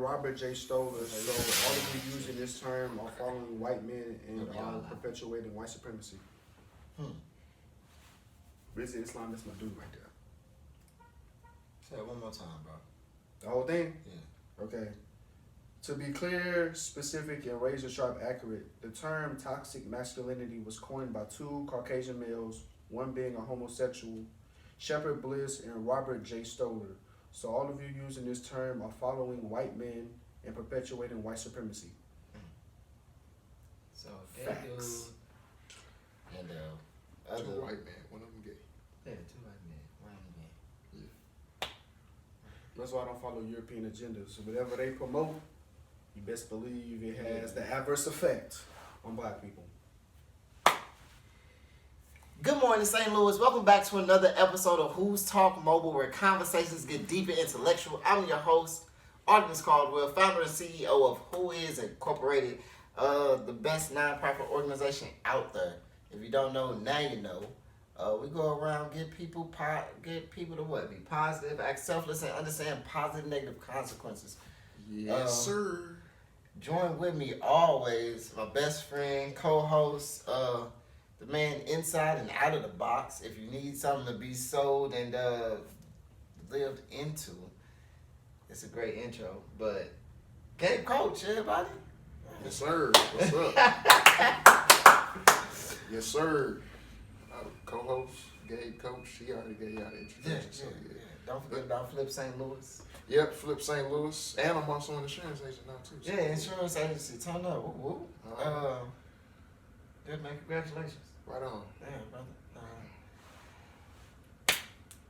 Robert J. Stoller. So all of you using this term are following white men and are perpetuating white supremacy. Rizzi Islam, that's my dude right there. Say it one more time, bro. The whole thing? Yeah. Okay. To be clear, specific, and razor sharp accurate, the term toxic masculinity was coined by two Caucasian males, one being a homosexual, Shepard Bliss and Robert J. Stoller. So all of you using this term are following white men and perpetuating white supremacy. So gay Facts. dude and Two white men, one of them gay. yeah, two white men, one of them gay. Yeah. That's why I don't follow European agendas. So whatever they promote, you best believe it has the adverse effect on black people. Good morning, St. Louis. Welcome back to another episode of Who's Talk Mobile, where conversations get deep and intellectual. I'm your host, Artemis Caldwell, founder and CEO of Who Is Incorporated, the best nonprofit organization out there. If you don't know, now you know. We go around get people to what? Be positive, act selfless, and understand positive, negative consequences. Yes, sir. Join with me always, my best friend, co-host, the man inside and out of the box. If you need something to be sold and lived into, it's a great intro. But Gabe Coach, everybody. Yes, sir. What's up? Yes, sir. Co-host, Gabe Coach. She already gave y'all the introduction. So yeah. Don't forget about Flip St. Louis. Yep, Flip St. Louis. And I'm also an insurance agent now, too. So. Yeah, insurance agency. Turn up. Woo woo. Good, man. Congratulations. Right on. Damn, brother.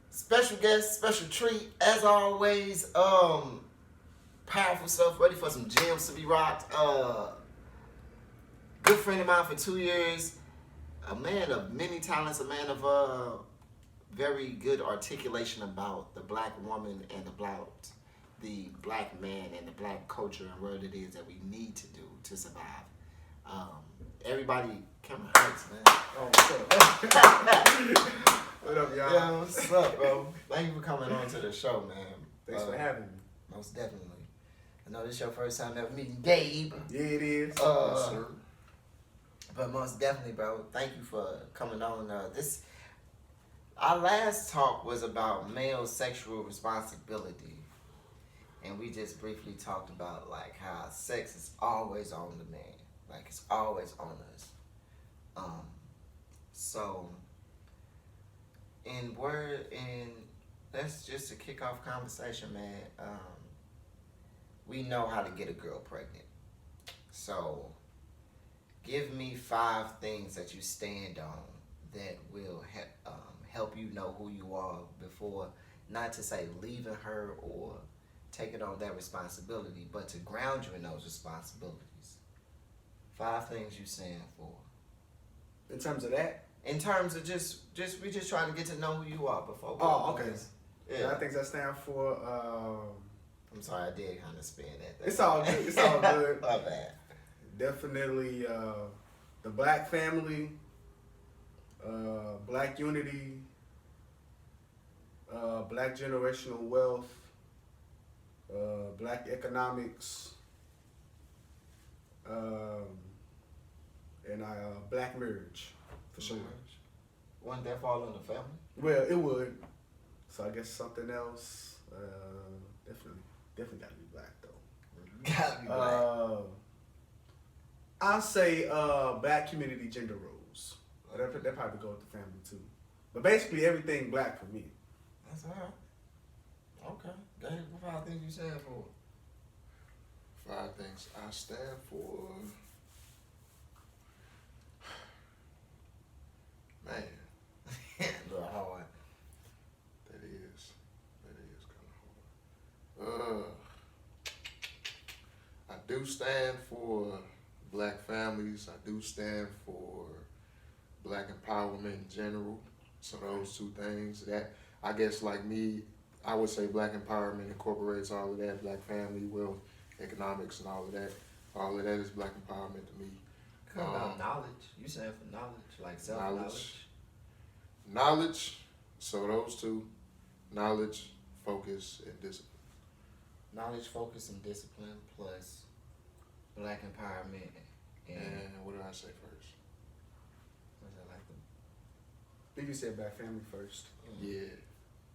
Special guest, special treat, as always. Powerful stuff, ready for some gems to be rocked. Good friend of mine for 2 years. A man of many talents, a man of very good articulation about the black woman and about the black man and the black culture and what it is that we need to do to survive. Everybody, Cameron Hurts, man. Oh, what's up? What up, y'all? Yeah, what's up, bro? Thank you for coming on to the show, man. Thanks for having me. Most definitely. I know this is your first time ever meeting Gabe. Yeah, it is. Yes, sir. But most definitely, bro, thank you for coming on. Our last talk was about male sexual responsibility. And we just briefly talked about like how sex is always on the man. Like it's always on us. So that's just to kick off conversation, man. We know how to get a girl pregnant. So give me 5 things that you stand on that will help you know who you are before, not to say leaving her or taking on that responsibility, but to ground you in those responsibilities. 5 things you stand for. In terms of that? In terms of just we just trying to get to know who you are before. Oh, okay. Yeah. I think that stand for. I'm sorry, I did kind of spin that. It's all good. It's all good. My bad. Definitely the black family, black unity, black generational wealth, black economics, and black marriage, for sure. Wouldn't that fall in the family? Well, it would. So I guess something else. Definitely gotta be black though. Gotta be black. I'll say black community gender roles. That probably go with the family too. But basically everything black for me. That's all right. Okay. Go ahead. What 5 things you stand for? 5 things I stand for. Man. A little hard. That is kind of hard. I do stand for black families. I do stand for black empowerment in general. So those 2 things, that I guess like me, I would say black empowerment incorporates all of that, black family, wealth, economics, and all of that. All of that is black empowerment to me. What about knowledge? You stand for knowledge, like self-knowledge. Knowledge. So those 2, knowledge, focus, and discipline. knowledge, focus, and discipline plus black empowerment And what did I say first? what's that like? I think you said black family first. Yeah,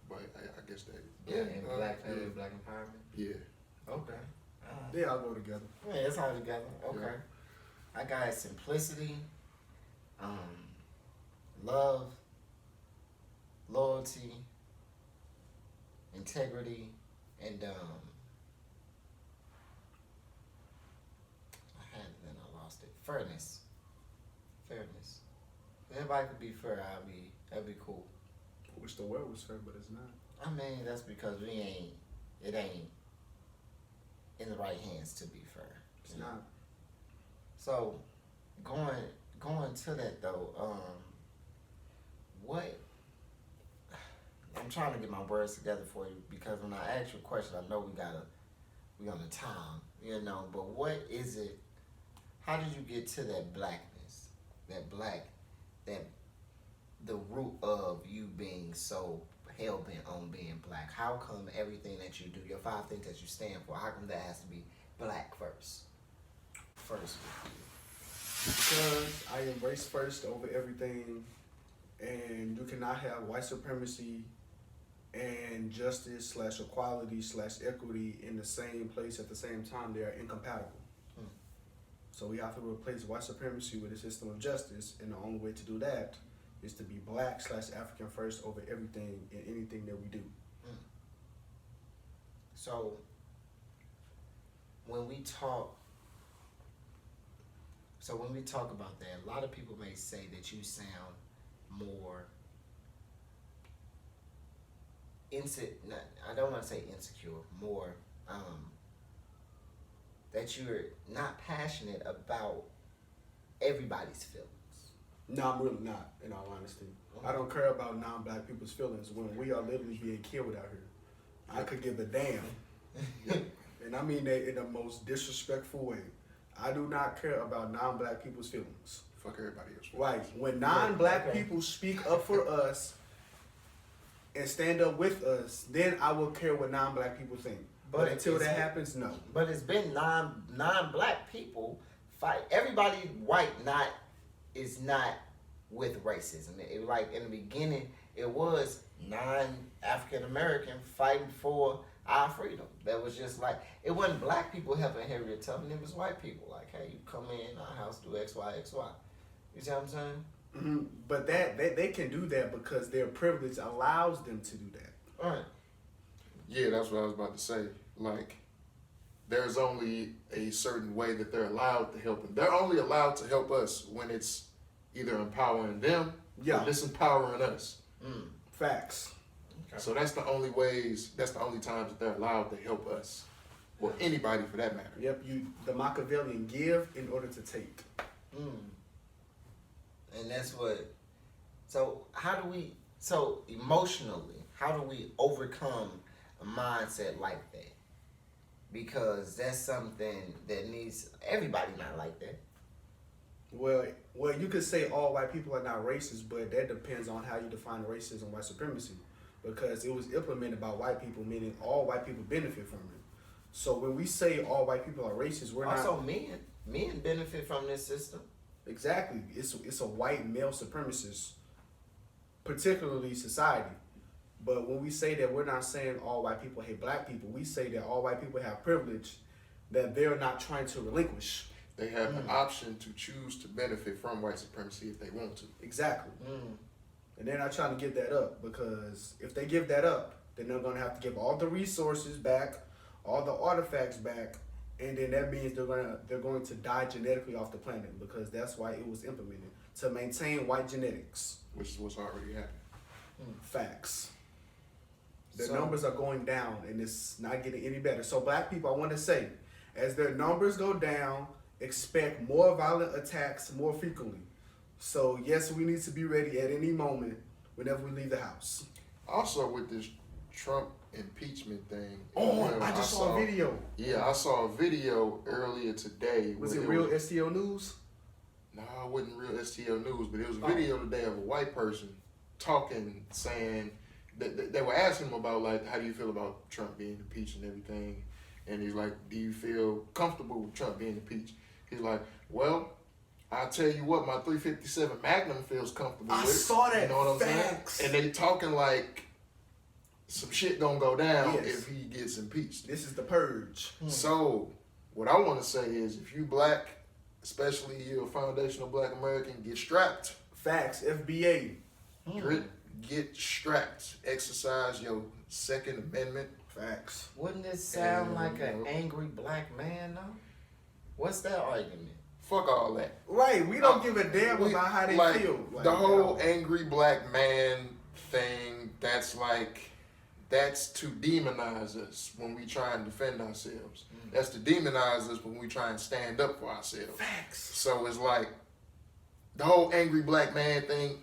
but I guess that. And black family, black empowerment. Yeah. Okay. They all go together. Yeah, it's all together. Okay. I got simplicity, love, loyalty, integrity, and I had it, then I lost it. Fairness. Fairness. If everybody could be fair, that'd be cool. Wish the world was fair, but it's not. I mean, that's because it ain't in the right hands to be fair. It's not. So, going to that though, what I'm trying to get my words together for you because when I ask you a question, I know we on the time, but what is it? How did you get to that blackness, that the root of you being so hell bent on being black? How come everything that you do, your 5 things that you stand for, how come that has to be black first? First with you. Because I embrace first over everything, and you cannot have white supremacy and justice / equality / equity in the same place at the same time. They are incompatible. So we have to replace white supremacy with a system of justice, and the only way to do that is to be black / African first over everything and anything that we do. So when we talk about that, a lot of people may say that you sound more I don't want to say insecure, more that you're not passionate about everybody's feelings. No, I'm really not, in all honesty. I don't care about non-black people's feelings when we are literally being killed out here. I could give a damn. And I mean that in the most disrespectful way. I do not care about non-black people's feelings. Fuck everybody else. Right. When non-black people speak up for us and stand up with us, then I will care what non-black people think. But until that happens, no. But it's been non-black people fight. Everybody white is not with racism. It, like in the beginning, it was non-African American fighting for our freedom. That was just like, it wasn't black people helping Harriet Tubman. It was white people like, hey, you come in our house, do X, Y, X, Y. You see what I'm saying? Mm-hmm. But they can do that because their privilege allows them to do that. All right. Yeah, that's what I was about to say. Like, there's only a certain way that they're allowed to help them. They're only allowed to help us when it's either empowering them or disempowering us. Facts. Okay. So that's the only times that they're allowed to help us. Or anybody for that matter. Yep, the Machiavellian give in order to take. And that's what, so emotionally, how do we overcome a mindset like that? Because that's something that needs, everybody not like that. Well, you could say all white people are not racist, but that depends on how you define racism, white supremacy. Because it was implemented by white people, meaning all white people benefit from it. So when we say all white people are racist, we're not. Also, men benefit from this system. Exactly. It's a white male supremacist, particularly society. But when we say that, we're not saying all white people hate black people. We say that all white people have privilege that they're not trying to relinquish. They have an option to choose to benefit from white supremacy if they want to. Exactly. And they're not trying to give that up, because if they give that up, then they're going to have to give all the resources back, all the artifacts back, and then that means they're going to die genetically off the planet, because that's why it was implemented, to maintain white genetics. Which is what's already happening. Facts. The numbers are going down, and it's not getting any better. So black people, I want to say, as their numbers go down, expect more violent attacks more frequently. So yes, we need to be ready at any moment whenever we leave the house. Also with this Trump impeachment thing. I just saw a video. Yeah, I saw a video earlier today. Was it real STL News? No, it wasn't real STL News, but it was a video today of a white person talking, saying that they were asking him about, like, how do you feel about Trump being impeached and everything? And he's like, do you feel comfortable with Trump being impeached? He's like, well, I'll tell you what, my 357 Magnum feels comfortable with. I saw that. You know what I'm Facts. saying? And they talking like some shit gonna go down Yes. if he gets impeached. This is the purge. So what I want to say is, if you black, especially you're a foundational black American, get strapped. Facts. FBA. Get strapped. Exercise your Second Amendment. Facts. Wouldn't this sound And, like you an know. angry black man, though? What's that argument? Fuck all that. Right. We don't give a damn about how they like, feel. Like, the whole angry black man thing, that's to demonize us when we try and defend ourselves. That's to demonize us when we try and stand up for ourselves. Facts. So it's like the whole angry black man thing,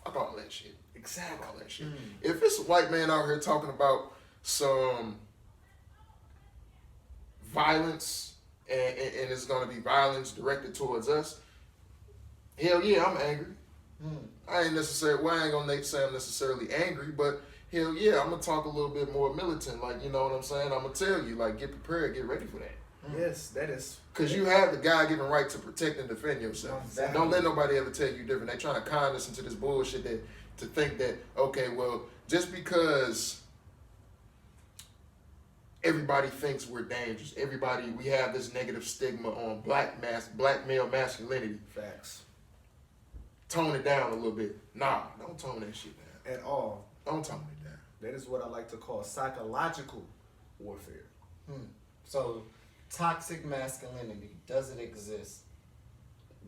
fuck all that shit. Exactly. Fuck all that shit. If it's a white man out here talking about some violence and it's going to be violence directed towards us, hell yeah, I'm angry. I ain't necessarily, well, I ain't gonna say I'm necessarily angry, but hell yeah, I'm gonna talk a little bit more militant, like, you know what I'm saying? I'm gonna tell you, like, get prepared, get ready for that. Yes, that is. Because you have the God-given right to protect and defend yourself. Exactly. Don't let nobody ever tell you different. They trying to con us into this bullshit to think that, okay, well, just because everybody thinks we're dangerous, we have this negative stigma on black male masculinity. Facts. Tone it down a little bit. Nah, don't tone that shit down. At all. Don't tone it down. That is what I like to call psychological warfare. So, toxic masculinity, does it exist?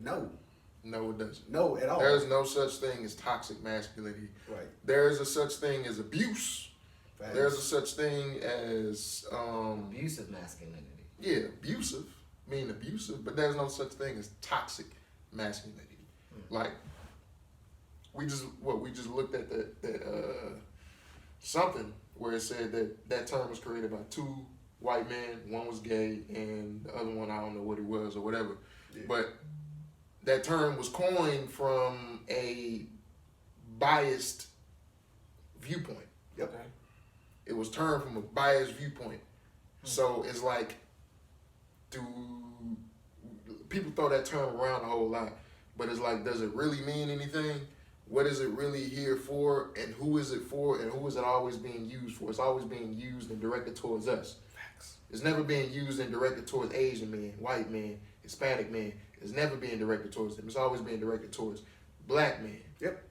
No. No, it doesn't. No, at all. There's no such thing as toxic masculinity. Right. There is a such thing as abuse. Facts. There's a such thing as Abusive masculinity. yeah, abusive, mean abusive, but there's no such thing as toxic masculinity. Like we just looked at that something where it said that term was created by two white men, one was gay and the other one I don't know what it was or whatever. Yeah. But that term was coined from a biased viewpoint. Yep. Okay. It was termed from a biased viewpoint. So it's like, people throw that term around a whole lot, but it's like, does it really mean anything? What is it really here for, and who is it for, and who is it always being used for? It's always being used and directed towards us. Facts. It's never being used and directed towards Asian men, white men, Hispanic men. It's never being directed towards them. It's always being directed towards black men. Yep.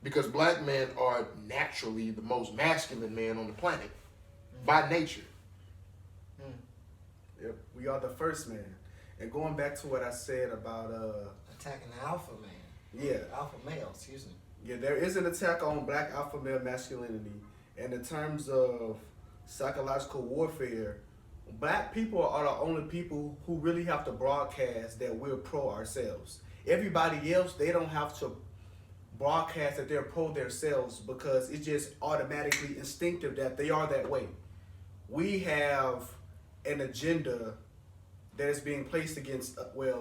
Because black men are naturally the most masculine man on the planet, by nature. Yep. We are the first man. And going back to what I said about Attacking the alpha man. yeah. Alpha male, excuse me. Yeah, there is an attack on black alpha male masculinity. And in terms of psychological warfare, black people are the only people who really have to broadcast that we're pro ourselves. Everybody else, they don't have to broadcast that they're pro themselves because it's just automatically instinctive that they are that way. We have an agenda that is being placed against,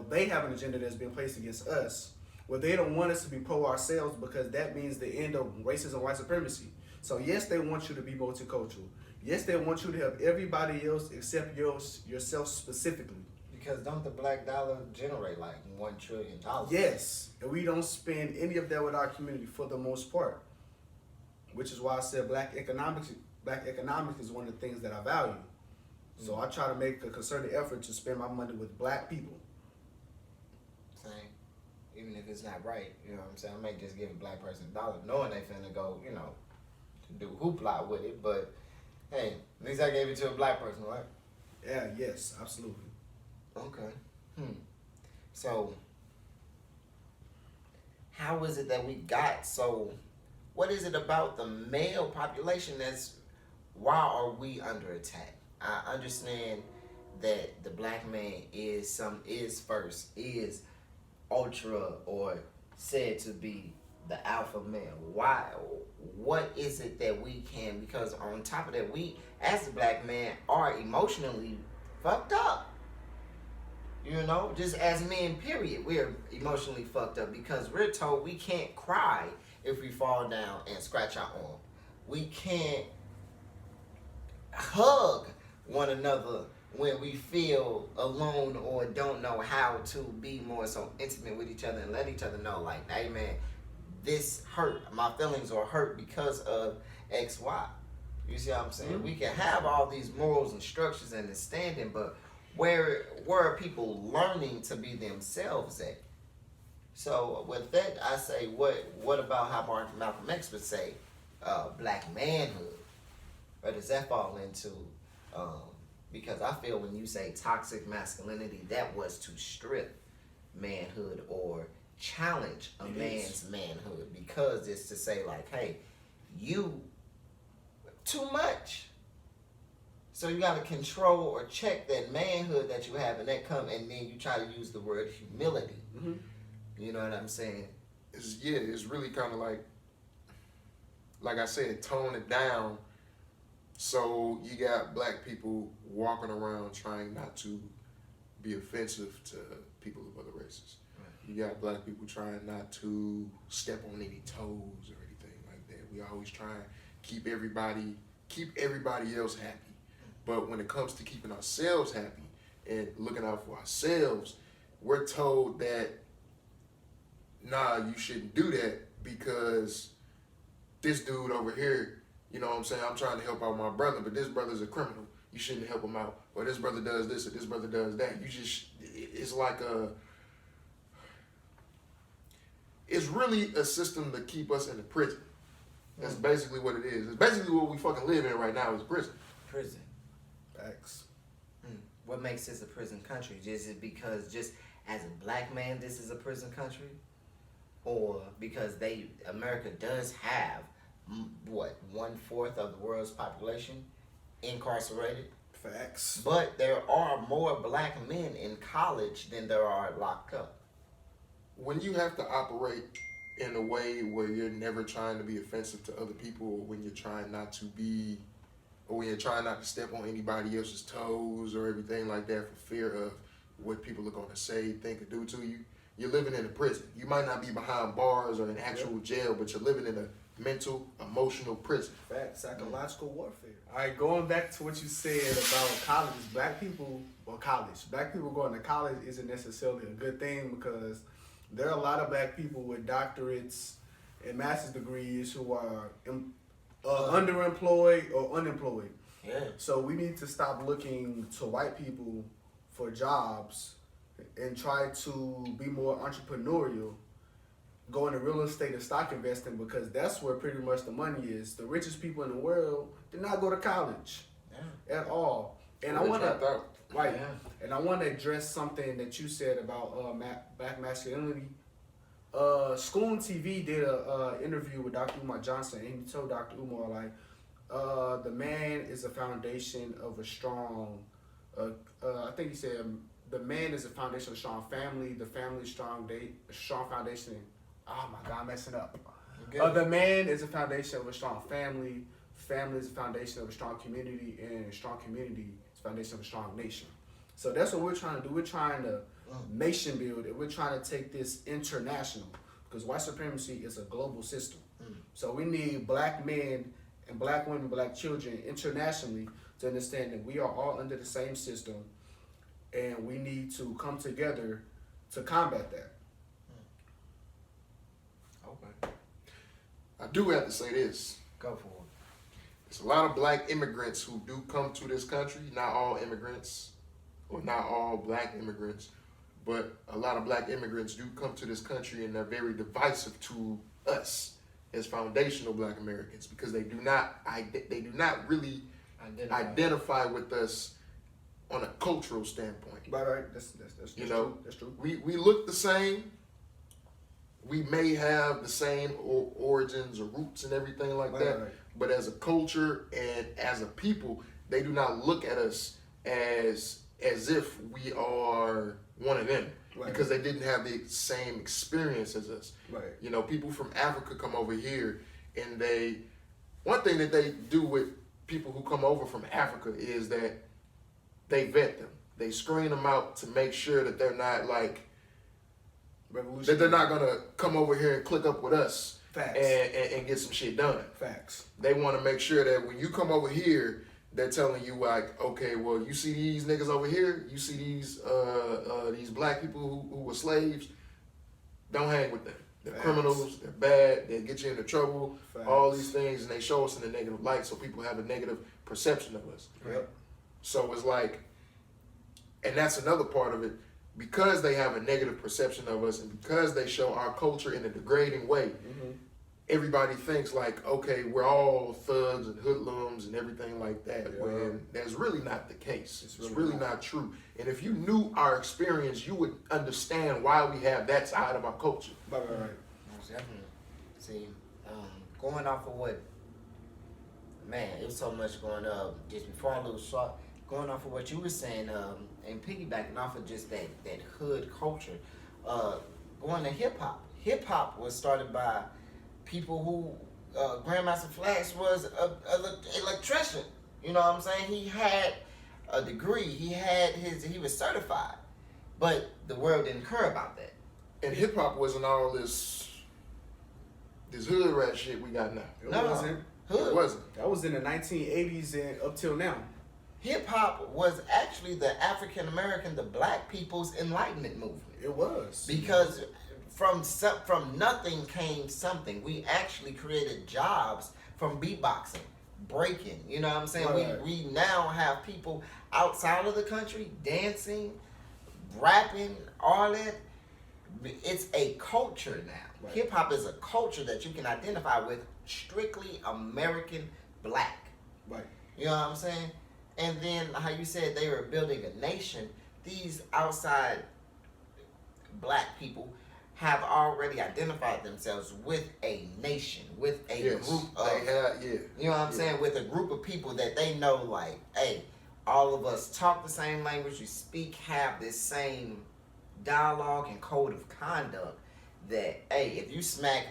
they have an agenda that's being placed against us, where they don't want us to be pro ourselves because that means the end of racism and white supremacy. So yes, they want you to be multicultural. Yes, they want you to have everybody else except yourself specifically. Because don't the black dollar generate like $1 trillion? Yes, and we don't spend any of that with our community for the most part, which is why I said black economics is one of the things that I value. So I try to make a concerted effort to spend my money with black people. Same. Even if it's not right, you know what I'm saying? I may just give a black person $1, knowing they finna go, you know, to do hoopla with it. But hey, at least I gave it to a black person, right? Yeah, yes, absolutely. Okay. So, how is it that we got so? What is it about the male population why are we under attack? I understand that the black man is ultra or said to be the alpha male. Why? What is it that we can? Because on top of that, we as a black man are emotionally fucked up. You know, just as men, period, we're emotionally fucked up because we're told we can't cry if we fall down and scratch our arm. We can't hug one another when we feel alone or don't know how to be more so intimate with each other and let each other know, like, hey man, this hurt. My feelings are hurt because of X, Y. You see what I'm saying? Mm-hmm. We can have all these morals and structures and understanding, but where are people learning to be themselves at? So with that, I say, what about how Malcolm X would say, black manhood? Where does that fall into? Because I feel when you say toxic masculinity, that was to strip manhood or challenge a man's manhood, because it's to say like, hey, you too much. So you got to control or check that manhood that you have, and then you try to use the word humility. Mm-hmm. You know what I'm saying? It's really kind of like I said, tone it down. So you got black people walking around trying not to be offensive to people of other races. Right. You got black people trying not to step on any toes or anything like that. We always try and keep everybody else happy. But when it comes to keeping ourselves happy and looking out for ourselves, we're told that, nah, you shouldn't do that because this dude over here, you know what I'm saying, I'm trying to help out my brother, but this brother's a criminal. You shouldn't help him out. Or this brother does this, or this brother does that. It's like it's really a system to keep us in the prison. That's basically what it is. It's basically what we fucking live in right now is prison. Prison. Facts. What makes this a prison country? Is it because just as a black man this is a prison country? Or because America does have, 1/4 of the world's population incarcerated? Facts. But there are more black men in college than there are locked up. When you have to operate in a way where you're never trying to be offensive to other people, or when you're trying not to step on anybody else's toes or everything like that for fear of what people are going to say, think, or do to you, you're living in a prison. You might not be behind bars or in actual jail, but you're living in a mental, emotional prison. Facts. Psychological warfare. All right, going back to what you said about college, black people going to college isn't necessarily a good thing, because there are a lot of black people with doctorates and master's degrees who are underemployed or unemployed. Yeah. So we need to stop looking to white people for jobs and try to be more entrepreneurial, go into real estate and stock investing, because that's where pretty much the money is. The richest people in the world did not go to college at all. And I want to and I want to address something that you said about black masculinity. School TV did a interview with Dr. Umar Johnson, and he told Dr. Umar, like, the man is a foundation of a strong, I think he said, the man is a foundation of a strong family, the family is strong foundation. Oh my God, I'm messing up. The man is a foundation of a strong family, family is a foundation of a strong community, and a strong community is a foundation of a strong nation. So that's what we're trying to do. We're trying to nation build, and we're trying to take this international, because white supremacy is a global system. So we need black men and black women, black children internationally to understand that we are all under the same system, and we need to come together to combat that. Okay. I do have to say this. Go for it. There's a lot of black immigrants who do come to this country. Not all immigrants, or not all black immigrants, but a lot of black immigrants do come to this country, and they're very divisive to us as foundational black Americans, because they do not really identify with us on a cultural standpoint. Right. That's you know, true. That's true. We look the same. We may have the same origins or roots and everything like that, Right. but as a culture and as a people, they do not look at us as if we are one of them, because they didn't have the same experience as us. Right. You know, people from Africa come over here, and one thing that they do with people who come over from Africa is that they vet them. They screen them out to make sure that they're not that they're not gonna come over here and click up with us. Facts. And get some shit done. Facts. They want to make sure that when you come over here, they're telling you like, okay, well, you see these niggas over here, you see these black people who were slaves, don't hang with them. They're Facts. criminals, they're bad, they get you into trouble, Facts. all these things, and they show us in a negative light, so people have a negative perception of us. Yep. So it's like, and that's another part of it, because they have a negative perception of us, and because they show our culture in a degrading way, everybody thinks like, okay, we're all thugs and hoodlums and everything like that, Yeah. when that's really not the case. It's really really not true. And if you knew our experience, you would understand why we have that side of our culture. Right. Most definitely. See, going off of what, man, it was so much going up. Just before I lose short, going off of what you were saying, and piggybacking off of just that hood culture, going to hip hop. Hip hop was started by people who Grandmaster Flash was an electrician. You know what I'm saying? He had a degree. He was certified, but the world didn't care about that. And hip hop wasn't all this hood rat shit we got now. It No. wasn't. Hood. It wasn't. That was in the 1980s and up till now. Hip hop was actually the African American, the black people's enlightenment movement. It was. Because from nothing came something. We actually created jobs from beatboxing, breaking. You know what I'm saying? Right. We now have people outside of the country dancing, rapping, all that. It's a culture now. Right. Hip hop is a culture that you can identify with, strictly American black. Right. You know what I'm saying? And then how you said they were building a nation, these outside black people have already identified themselves with a nation, with a group of, you know what I'm saying, with a group of people that they know like, hey, all of us talk the same language, we speak, have this same dialogue and code of conduct that, hey, if you smack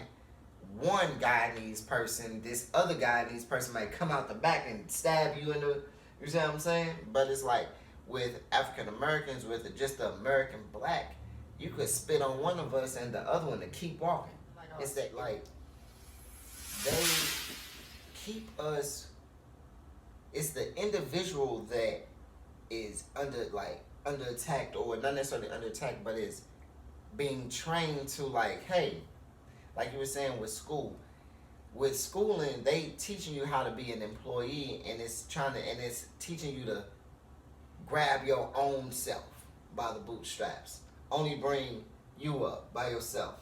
one Guyanese person, this other Guyanese person might come out the back and stab you in the, you see what I'm saying? But it's like with African Americans, with just the American black, you could spit on one of us and the other one to keep walking. It's that like they keep us. It's the individual that is under attack, or not necessarily under attack, but is being trained to like, hey, like you were saying with school. With schooling, they teaching you how to be an employee, and it's teaching you to grab your own self by the bootstraps. Only bring you up by yourself.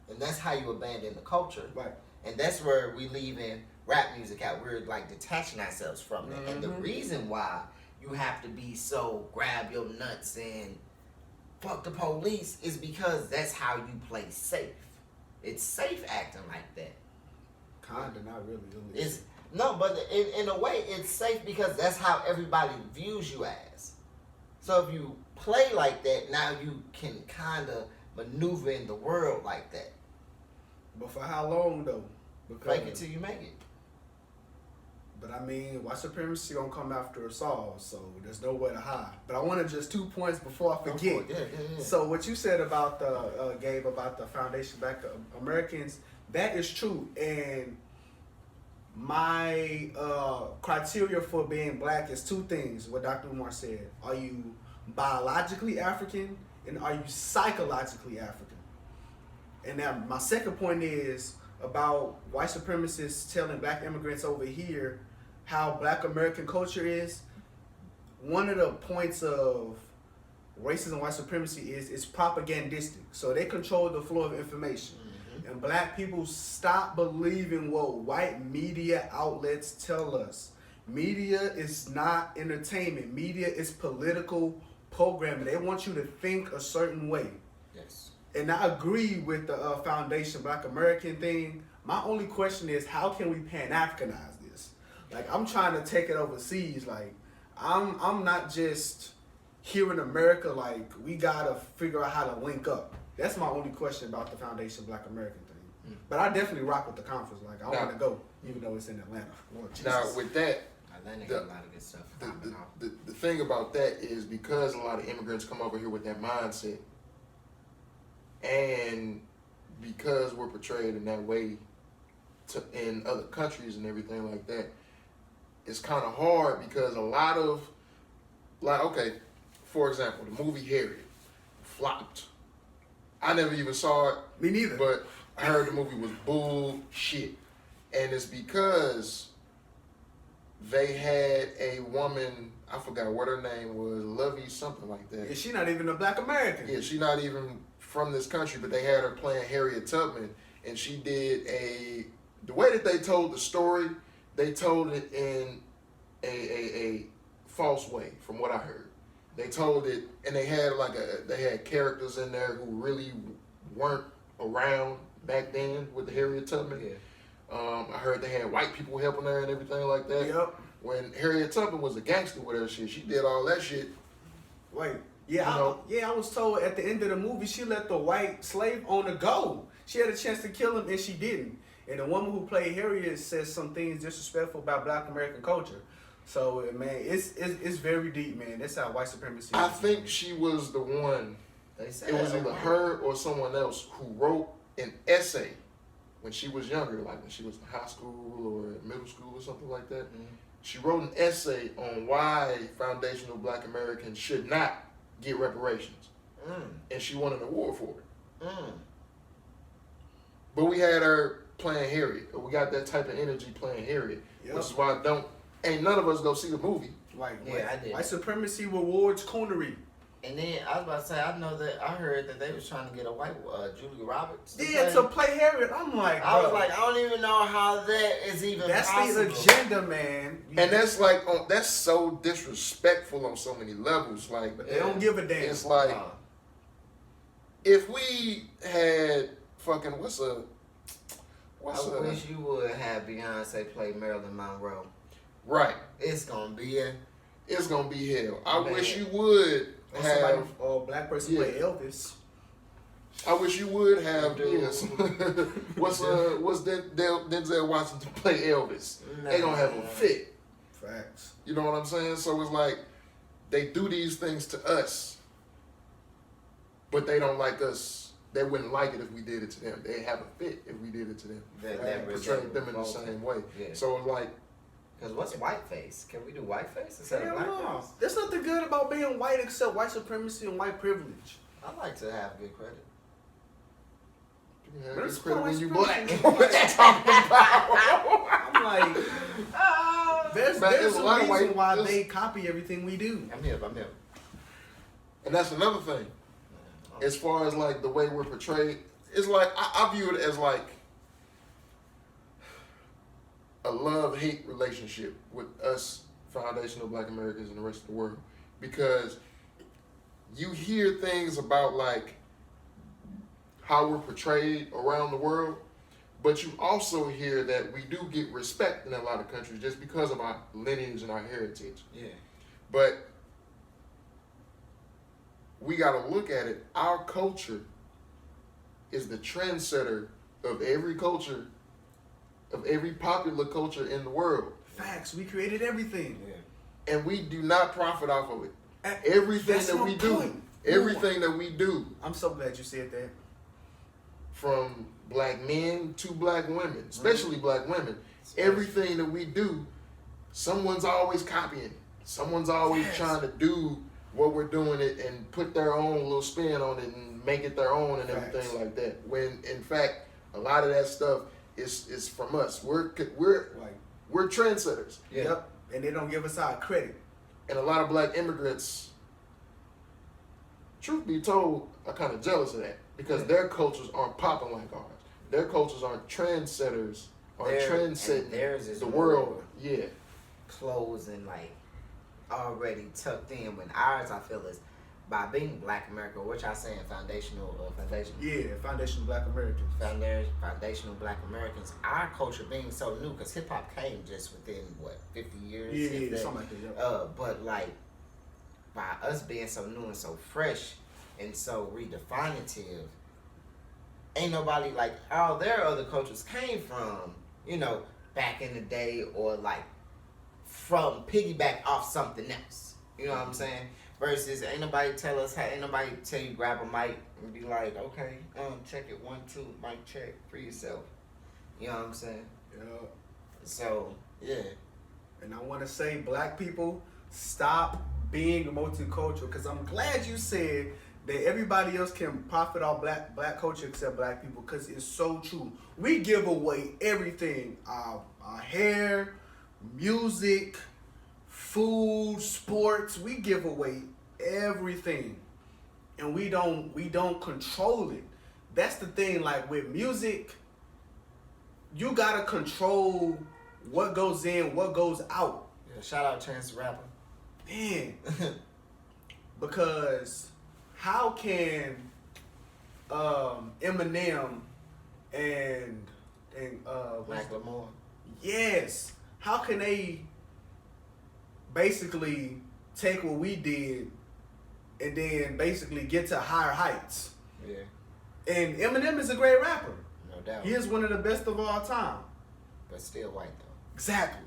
And that's how you abandon the culture. Right. And that's where we leaving rap music out. We're like detaching ourselves from it. And the reason why you have to be so grab your nuts and fuck the police is because that's how you play safe. It's safe acting like that. Kinda, not really. It's no, but in a way it's safe because that's how everybody views you as. So if you play like that, now you can kind of maneuver in the world like that. But for how long though? Because, Fake it till you make it. But I mean, white supremacy gonna come after us all, so there's nowhere to hide. But I wanted just 2 points before I forget. Yeah. So what you said about the Gabe, about the Foundation Black Americans, that is true. And my criteria for being black is 2 things. What Dr. Umar said: are you biologically African, and are you psychologically African? And now my second point is about white supremacists telling black immigrants over here how black American culture is. One of the points of racism and white supremacy is it's propagandistic. So they control the flow of information. And black people stop believing what white media outlets tell us. Media is not entertainment. Media is political programming. They want you to think a certain way. Yes. And I agree with the Foundation Black American thing. My only question is, how can we Pan-Africanize this? Like, I'm trying to take it overseas. Like, I'm not just here in America. Like, we gotta figure out how to link up. That's my only question about the Foundation Black American thing. But I definitely rock with the conference. Like, I want to go, even though it's in Atlanta. Lord Jesus. Now with that, Atlanta got a lot of good stuff. the thing about that is because a lot of immigrants come over here with that mindset, and because we're portrayed in that way in other countries and everything like that, it's kind of hard because a lot of, like, okay, for example, the movie Harriet flopped. I never even saw it. Me neither. But I heard the movie was bullshit. And it's because they had a woman, I forgot what her name was, Lovey something like that. Yeah, she not even a Black American. Yeah, she's not even from this country, but they had her playing Harriet Tubman, and she did the way that they told the story, they told it in a false way, from what I heard. They told it, and they had characters in there who really weren't around back then with the Harriet Tubman. Yeah. I heard they had white people helping her and everything like that. Yep. When Harriet Tubman was a gangster with her shit, she did all that shit. Wait. Yeah, I was told at the end of the movie she let the white slave owner go. She had a chance to kill him and she didn't. And the woman who played Harriet says some things disrespectful about Black American culture. So man, it's very deep, man. That's how white supremacy. I think she was the one. They said It was either her or someone else who wrote an essay when she was younger, like when she was in high school or middle school or something like that. Mm-hmm. She wrote an essay on why foundational Black Americans should not get reparations. And she won an award for it. But we had her playing Harriet, or we got that type of energy playing Harriet. Yep. Which is why ain't none of us go see the movie. Like, I did. White supremacy rewards coonery. And then I was about to say, I heard that they was trying to get a white Julia Roberts. To play Harriet. I'm like, I was like, I don't even know how that is even possible. That's the agenda, man. And that's like, that's so disrespectful on so many levels. Like, But they don't give a damn. It's like, if we had fucking, I wish you would have Beyonce play Marilyn Monroe. Right. It's gonna be hell. I wish you would or have. somebody, or Black person play Elvis. I wish you would have. Yes. what's Denzel Washington play Elvis? They gonna have a fit. Facts. You know what I'm saying? So it's like they do these things to us, but they don't like us. They wouldn't like it if we did it to them. They have a fit if we did it to them. Portrayed them in the same way. Yeah. So it's like. Because what's whiteface? Can we do whiteface instead Hell of no. blackface? There's nothing good about being white except white supremacy and white privilege. I like to have good credit. Yeah, But it's it's credit when white you black. supremacy. What you talking about? I'm like, there's a lot a of reason white- why there's- they copy everything we do. I'm here. And that's another thing. As far as like the way we're portrayed, it's like I view it as like a love-hate relationship with us foundational Black Americans and the rest of the world, because you hear things about like how we're portrayed around the world, but you also hear that we do get respect in a lot of countries just because of our lineage and our heritage. Yeah. But we got to look at it. Our culture is the trendsetter of every culture, of every popular culture in the world. Facts. We created everything. Yeah. And we do not profit off of it. Everything That's that my we do, point. everything that we do, I'm so glad you said that. from black men to black women, especially black women, everything that we do, someone's always copying. Someone's always trying to do what we're doing it and put their own little spin on it and make it their own and everything like that. When in fact, a lot of that stuff is from us. We're trendsetters. Yeah. Yep. And they don't give us our credit. And a lot of black immigrants, truth be told, are kind of jealous of that because their cultures aren't popping like ours. Their cultures aren't trendsetters, trendsetting theirs is the more world. Yeah. clothes and like already tucked in. When ours, I feel, is by being Black America, which I say in foundational. Yeah, foundational Black Americans. Foundational Black Americans, our culture being so new, because hip hop came just within 50 years. Yeah, something like that. Yep. But like by us being so new and so fresh and so redefinitive, ain't nobody like, oh, their other cultures came from, back in the day, or like from piggyback off something else. You know what I'm saying? Versus ain't nobody tell you grab a mic and be like, okay, check it 1, 2, mic check for yourself. You know what I'm saying? Yeah. So yeah, And I want to say, black people, stop being multicultural. Because I'm glad you said that everybody else can profit off black culture except black people. Because it's so true. We give away everything. Our hair, music, food, sports. We give away everything. And we don't control it. That's the thing. Like with music, you gotta control what goes in, what goes out. Yeah, shout out Chance the Rapper. Man, because how can Eminem and Macklemore. yes, how can they basically take what we did and then basically get to higher heights? Yeah, And Eminem is a great rapper. no doubt. He is one of the best of all time. But still white though. Exactly.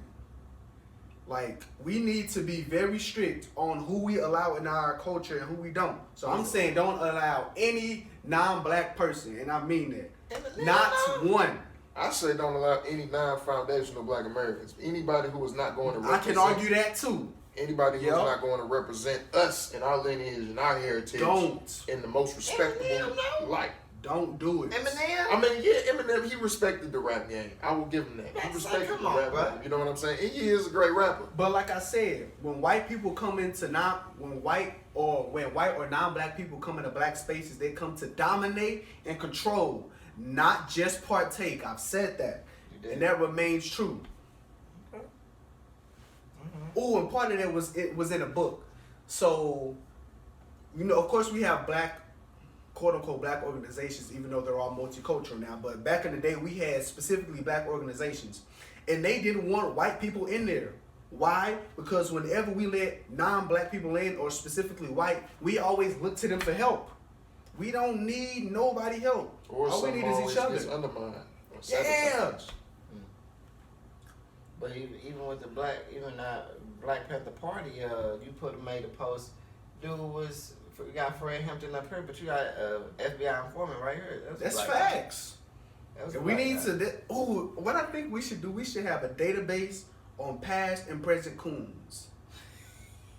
Like, we need to be very strict on who we allow in our culture and who we don't. So I'm saying don't allow any non-black person, and I mean that. Not one. I say don't allow any non-foundational black Americans. Anybody who is not going to represent. I can argue that too. Anybody who's Yep. not going to represent us and our lineage and our heritage Don't. in the most respectable Eminem, no. light. Don't do it. Eminem. I mean, yeah, Eminem, he respected the rap game. I will give him that. He That's respected like, the come on, rap bro. game. You know what I'm saying? And he is a great rapper. But like I said, when white or non-black people come into black spaces, they come to dominate and control, not just partake. I've said that. You did. And that remains true. Oh, and part of that was in a book. So, you know, of course we have black, quote unquote, black organizations, even though they're all multicultural now. But back in the day, we had specifically black organizations, and they didn't want white people in there. Why? Because whenever we let non-black people in, or specifically white, we always look to them for help. We don't need nobody help. Or All we need is each other. It's undermined. Or Yeah. sabotaged. But even with the Black Panther Party, you made a post. Dude you got Fred Hampton up here, but you got FBI informant right here. That's a black guy. facts. That was a And we black need guy. to. What I think we should do, we should have a database on past and present coons.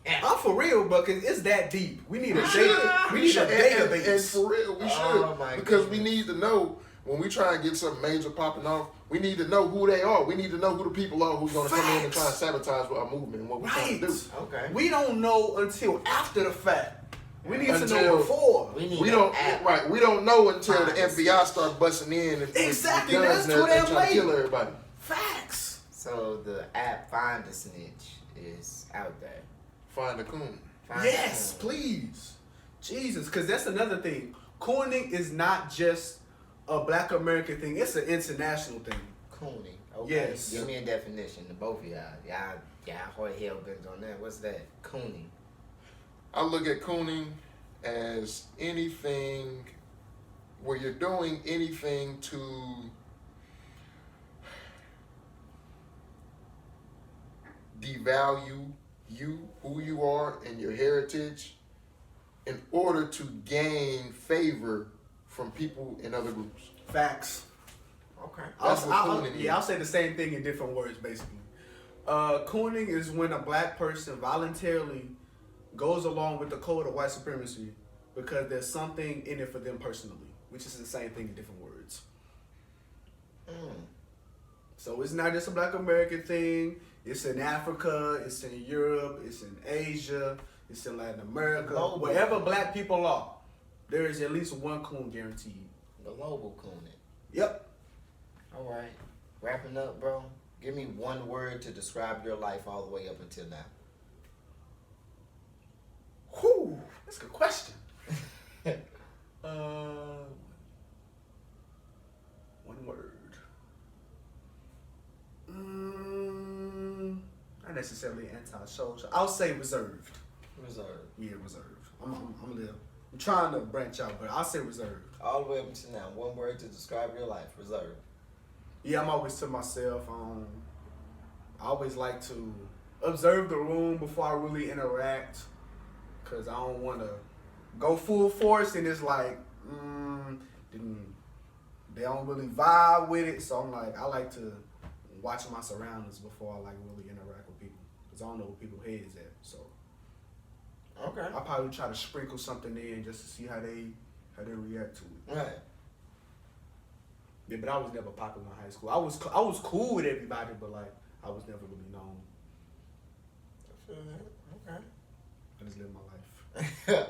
I'm for real, but cause it's that deep. We need a database. And for real, we should. Oh, my Because goodness. we need to know when we try and get something major popping off, we need to know who they are. We need to know who the people are who's going to come in and try and sabotage our movement and what we're trying to do. Okay. We don't know until after the fact. We need to know Until- before. We need We an don't app. right. We don't know until the Find FBI start busting in and Exactly, with guns that's and too damn everything, trying to kill late. everybody. Facts. So the app Find a Snitch is out there. Find a coon. Find Yes, a- please. Jesus, because that's another thing. Cooning is not just a black American thing. It's an international thing. Cooning. Okay. Yes. Give me a definition to both of y'all. Y'all hell bent on that. What's that? Cooning. I look at cooning as anything where you're doing anything to devalue you, who you are, and your heritage in order to gain favor from people in other groups. Facts. Okay. That's what cooning is. I'll say the same thing in different words, basically. Cooning is when a black person voluntarily goes along with the code of white supremacy because there's something in it for them personally, which is the same thing in different words. So it's not just a black American thing. It's in Africa, it's in Europe, it's in Asia, it's in Latin America. Global. Wherever black people are, there is at least one coon guaranteed. Global cooning. Yep. All right. Wrapping up, bro. Give me one word to describe your life all the way up until now. Whew, that's a good question. One word. Not necessarily anti-social. I'll say reserved. Reserved. Yeah, reserved. I'm trying to branch out, but I'll say reserved. All the way up until now. One word to describe your life. Reserved. Yeah, I'm always to myself. I always like to observe the room before I really interact, cause I don't want to go full force and it's like, they don't really vibe with it. So I'm like, I like to watch my surroundings before I like really interact with people. because I don't know where people's heads at. So Okay. I probably try to sprinkle something in just to see how they react to it. Right. Yeah, but I was never popular in high school. I was cool with everybody, but like I was never really known. I feel that. Okay. I just lived my life.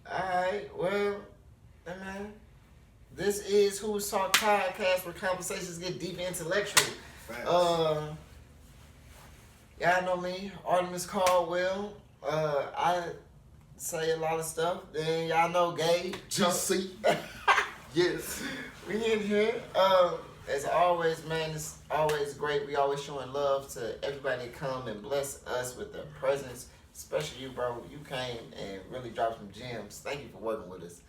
Alright, well, hey man, this is Who's Talk Podcast, where conversations get deep and intellectual. Facts. Y'all know me, Artemis Caldwell. I say a lot of stuff. Then y'all know Gabe. GC. Yes. We in here. As always, man, it's always great. We always showing love to everybody that come and bless us with their presence. Especially you, bro. You came and really dropped some gems. Thank you for working with us.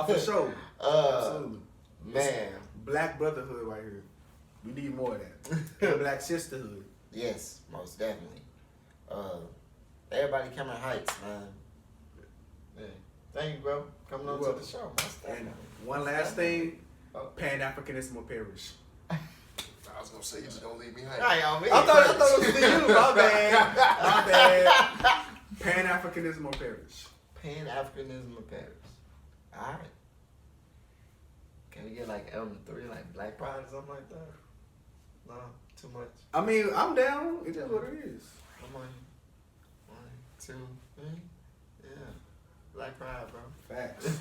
For sure. Absolutely. Man. Black brotherhood right here. We need more of that. Black sisterhood. Yes, most definitely. Everybody coming heights, man. Yeah. Thank you, bro. Coming on to the show. Most And definitely. one last thing, Pan-Africanism will perish. I was gonna say you just don't leave me hanging. Hey, y'all, I thought it was for you. My bad. My bad. Pan-Africanism will perish. Pan-Africanism of Paris. Alright. Can we get like M3, like Black Pride or something like that? No, too much. I mean, I'm down. It is what it is. Come on. 1, 2, 3. Yeah. Black Pride, bro. Facts.